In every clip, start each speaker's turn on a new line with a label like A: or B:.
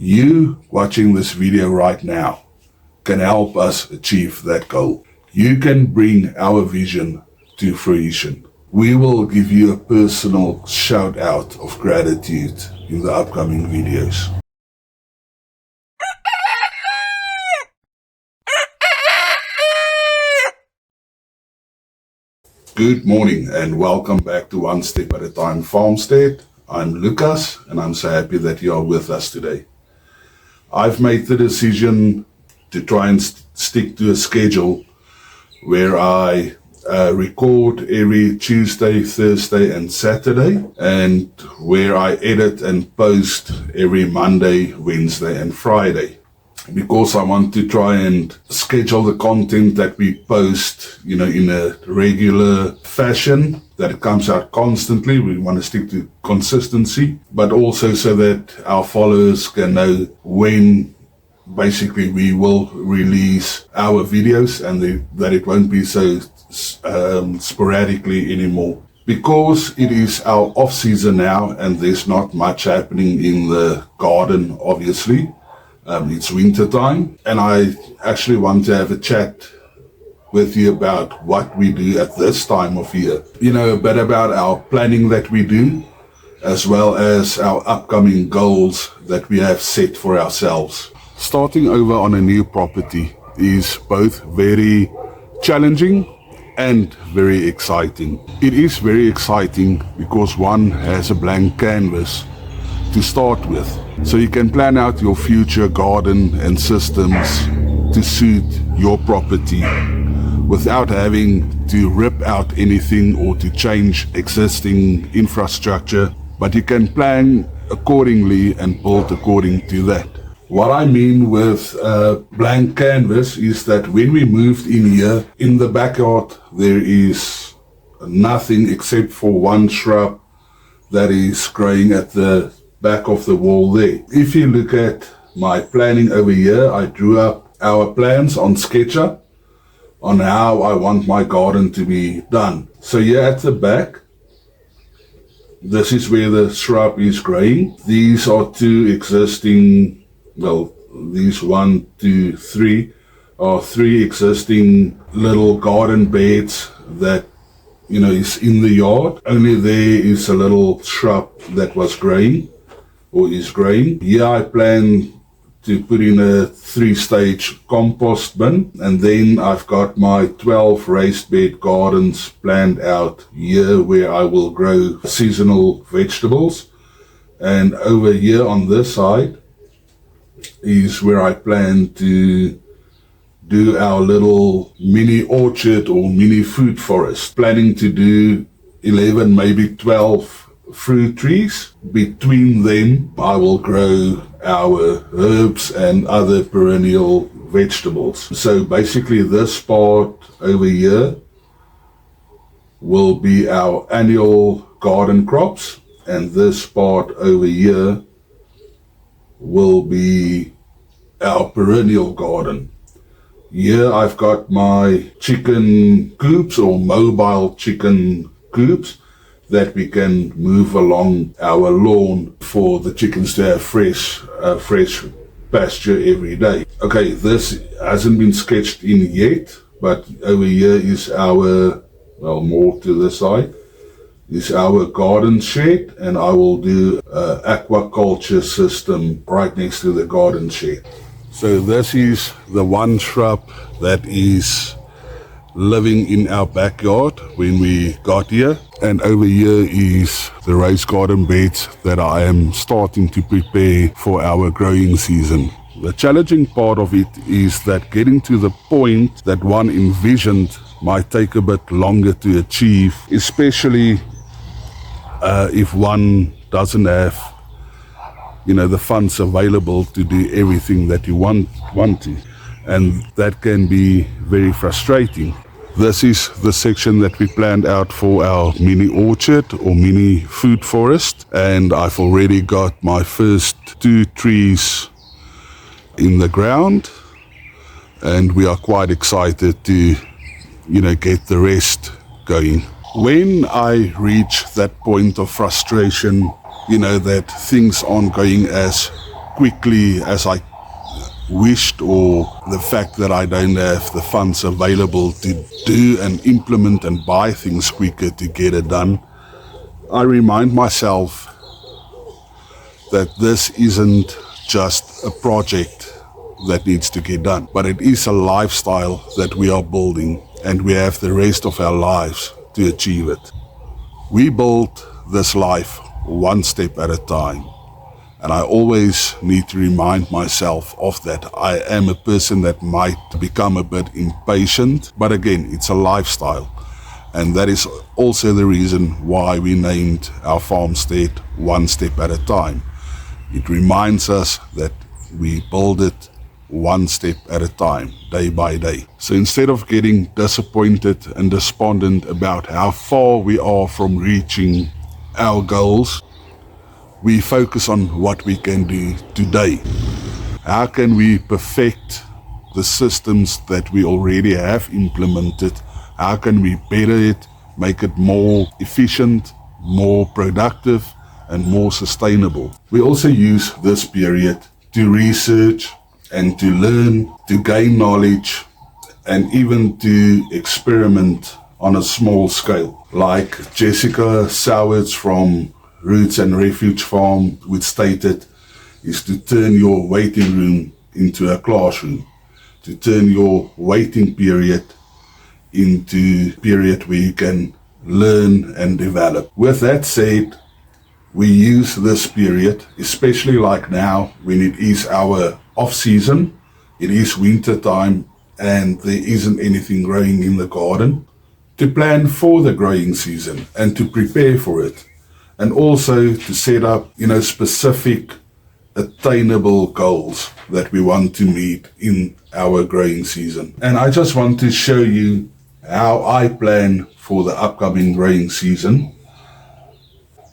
A: You watching this video right now can help us achieve that goal. You can bring our vision to fruition. We will give you a personal shout out of gratitude in the upcoming videos. Good morning and welcome back to One Step at a Time Farmstead. I'm Lucas and I'm so happy that you are with us today. I've made the decision to try and stick to a schedule where I record every Tuesday, Thursday and Saturday, and where I edit and post every Monday, Wednesday and Friday. Because I want to try and schedule the content that we post, in a regular fashion, that it comes out constantly. We want to stick to consistency, but also so that our followers can know when basically we will release our videos and that it won't be so sporadically anymore. Because it is our off season now and there's not much happening in the garden, obviously. It's winter time, and I actually want to have a chat with you about what we do at this time of year. A bit about our planning that we do, as well as our upcoming goals that we have set for ourselves. Starting over on a new property is both very challenging and very exciting. It is very exciting because one has a blank canvas to start with. So you can plan out your future garden and systems to suit your property without having to rip out anything or to change existing infrastructure, but you can plan accordingly and build according to that. What I mean with blank canvas is that when we moved in here, in the backyard there is nothing except for one shrub that is growing at the back of the wall there. If you look at my planning over here, I drew up our plans on SketchUp on how I want my garden to be done. So here at the back, this is where the shrub is growing. These are two existing, these 1, 2, 3 are 3 existing little garden beds that is in the yard. Only there is a little shrub that was growing or is growing. Here I plan to put in a 3-stage compost bin, and then I've got my 12 raised bed gardens planned out here where I will grow seasonal vegetables. And over here on this side is where I plan to do our little mini orchard or mini food forest. Planning to do 11, maybe 12 fruit trees. Between them, I will grow our herbs and other perennial vegetables. So basically this part over here will be our annual garden crops, and this part over here will be our perennial garden. Here I've got my chicken coops or mobile chicken coops that we can move along our lawn for the chickens to have fresh pasture every day. Okay, this hasn't been sketched in yet, but over here is our, more to the side, is our garden shed, and I will do an aquaculture system right next to the garden shed. So this is the one shrub that is living in our backyard when we got here, and over here is the raised garden beds that I am starting to prepare for our growing season. The challenging part of it is that getting to the point that one envisioned might take a bit longer to achieve, especially if one doesn't have the funds available to do everything that you want to, and that can be very frustrating. This is the section that we planned out for our mini orchard or mini food forest, and I've already got my first 2 trees in the ground, and we are quite excited to get the rest going. When I reach that point of frustration, that things aren't going as quickly as I wished, or the fact that I don't have the funds available to do and implement and buy things quicker to get it done, I remind myself that this isn't just a project that needs to get done, but it is a lifestyle that we are building, and we have the rest of our lives to achieve it. We build this life one step at a time. And I always need to remind myself of that. I am a person that might become a bit impatient, but again, it's a lifestyle. And that is also the reason why we named our farmstead One Step at a Time. It reminds us that we build it one step at a time, day by day. So instead of getting disappointed and despondent about how far we are from reaching our goals, we focus on what we can do today. How can we perfect the systems that we already have implemented? How can we better it, make it more efficient, more productive, and more sustainable? We also use this period to research and to learn, to gain knowledge, and even to experiment on a small scale. Like Jessica Sowards from Roots and Refuge Farm would stated, is to turn your waiting room into a classroom, to turn your waiting period into a period where you can learn and develop. With that said, we use this period, especially like now when it is our off season, it is winter time and there isn't anything growing in the garden, to plan for the growing season and to prepare for it. And also to set up, specific attainable goals that we want to meet in our growing season. And I just want to show you how I plan for the upcoming growing season.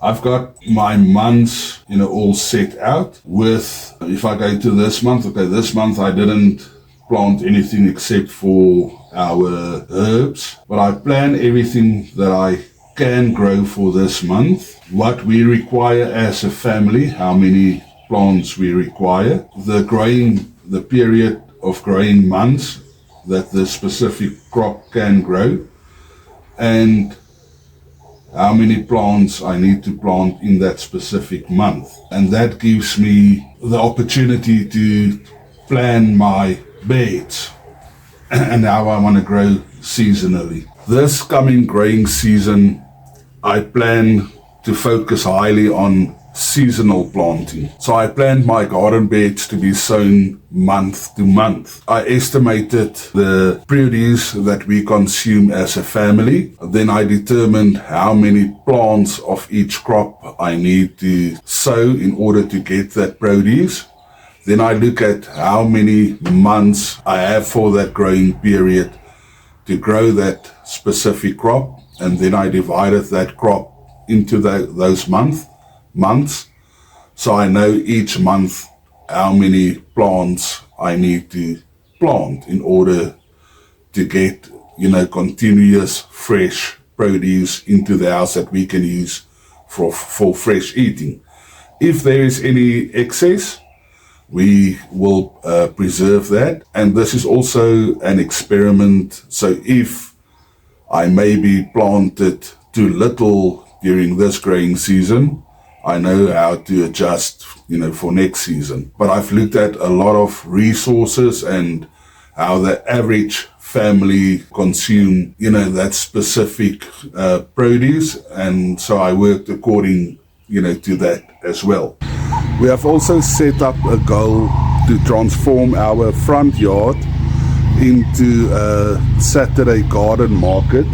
A: I've got my months, all set out with, if I go to this month, this month I didn't plant anything except for our herbs, but I plan everything that I can grow for this month, what we require as a family, how many plants we require, the period of growing months that the specific crop can grow, and how many plants I need to plant in that specific month. And that gives me the opportunity to plan my beds and how I want to grow seasonally. This coming growing season, I plan to focus highly on seasonal planting. So I planned my garden beds to be sown month to month. I estimated the produce that we consume as a family. Then I determined how many plants of each crop I need to sow in order to get that produce. Then I look at how many months I have for that growing period to grow that specific crop, and then I divided that crop into those months, so I know each month how many plants I need to plant in order to get, continuous fresh produce into the house that we can use for fresh eating. If there is any excess, we will preserve that. And this is also an experiment. So if I maybe planted too little during this growing season, I know how to adjust, for next season. But I've looked at a lot of resources and how the average family consume, that specific produce. And so I worked according, to that as well. We have also set up a goal to transform our front yard into a Saturday garden market.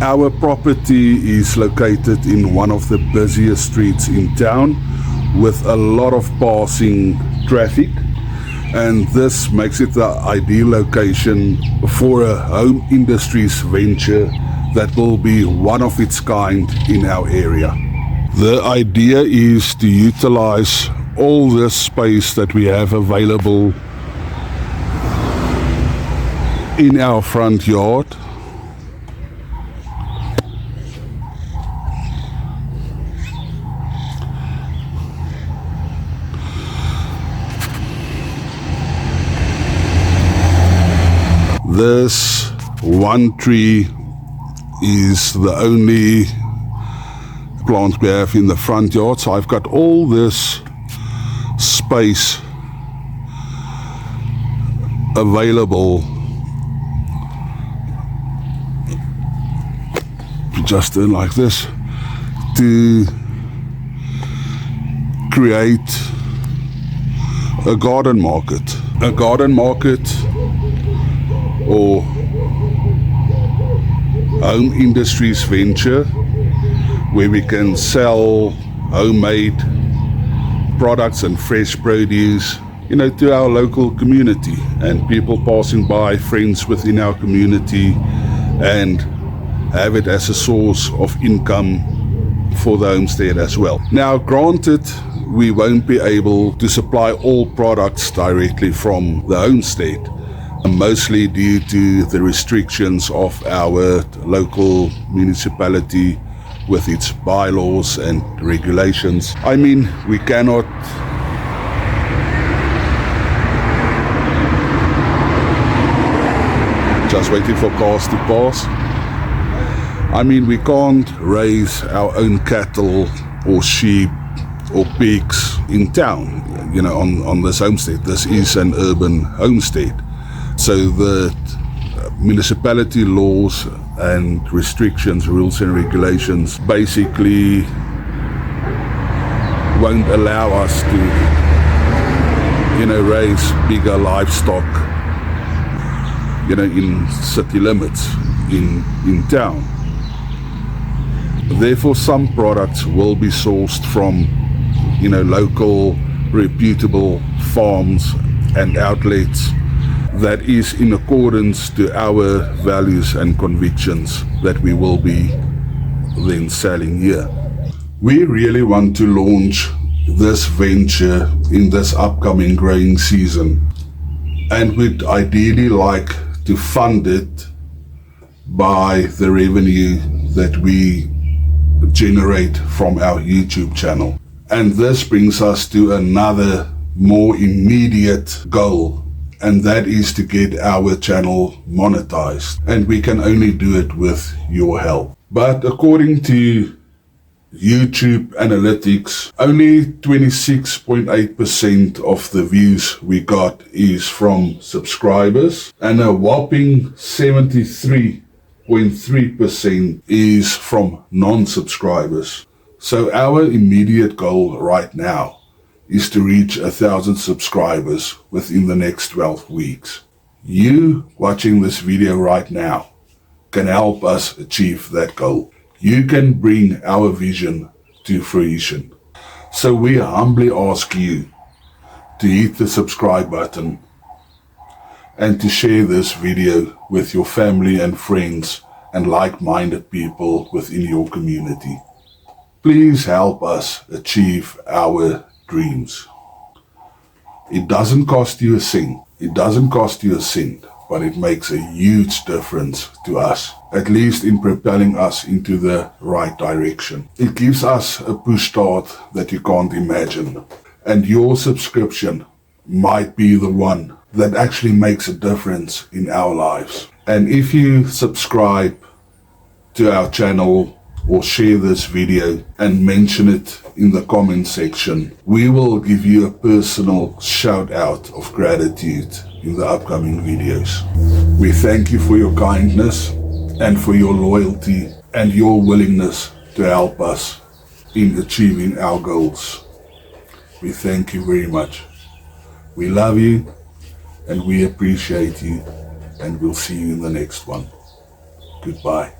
A: Our property is located in one of the busiest streets in town with a lot of passing traffic, and this makes it the ideal location for a home industries venture that will be one of its kind in our area. The idea is to utilize all this space that we have available in our front yard This one tree is the only plant we have in the front yard, so I've got all this space available just in like this to create a garden market or home industries venture where we can sell homemade products and fresh produce, to our local community and people passing by, friends within our community, and have it as a source of income for the homestead as well. Now, granted, we won't be able to supply all products directly from the homestead, mostly due to the restrictions of our local municipality with its bylaws and regulations. I mean, we cannot just waiting for cars to pass. I mean, we can't raise our own cattle or sheep or pigs in town, on this homestead. This is an urban homestead. So the municipality laws and restrictions, rules and regulations basically won't allow us to, raise bigger livestock, in city limits in town. Therefore, some products will be sourced from, local reputable farms and outlets that is in accordance to our values and convictions that we will be then selling here. We really want to launch this venture in this upcoming growing season, and we'd ideally like to fund it by the revenue that we generate from our YouTube channel. And this brings us to another more immediate goal, and that is to get our channel monetized. And we can only do it with your help. But according to YouTube analytics, only 26.8% of the views we got is from subscribers, and a whopping 73.3% is from non-subscribers. So our immediate goal right now is to reach 1,000 subscribers within the next 12 weeks. You watching this video right now can help us achieve that goal. You can bring our vision to fruition. So we humbly ask you to hit the subscribe button and to share this video with your family and friends and like-minded people within your community. Please help us achieve our dreams. It doesn't cost you a cent. It doesn't cost you a cent, but it makes a huge difference to us, at least in propelling us into the right direction. It gives us a push start that you can't imagine. And your subscription might be the one that actually makes a difference in our lives. And if you subscribe to our channel or share this video and mention it in the comment section, we will give you a personal shout out of gratitude in the upcoming videos. We thank you for your kindness and for your loyalty and your willingness to help us in achieving our goals. We thank you very much. We love you and we appreciate you, and we'll see you in the next one. Goodbye.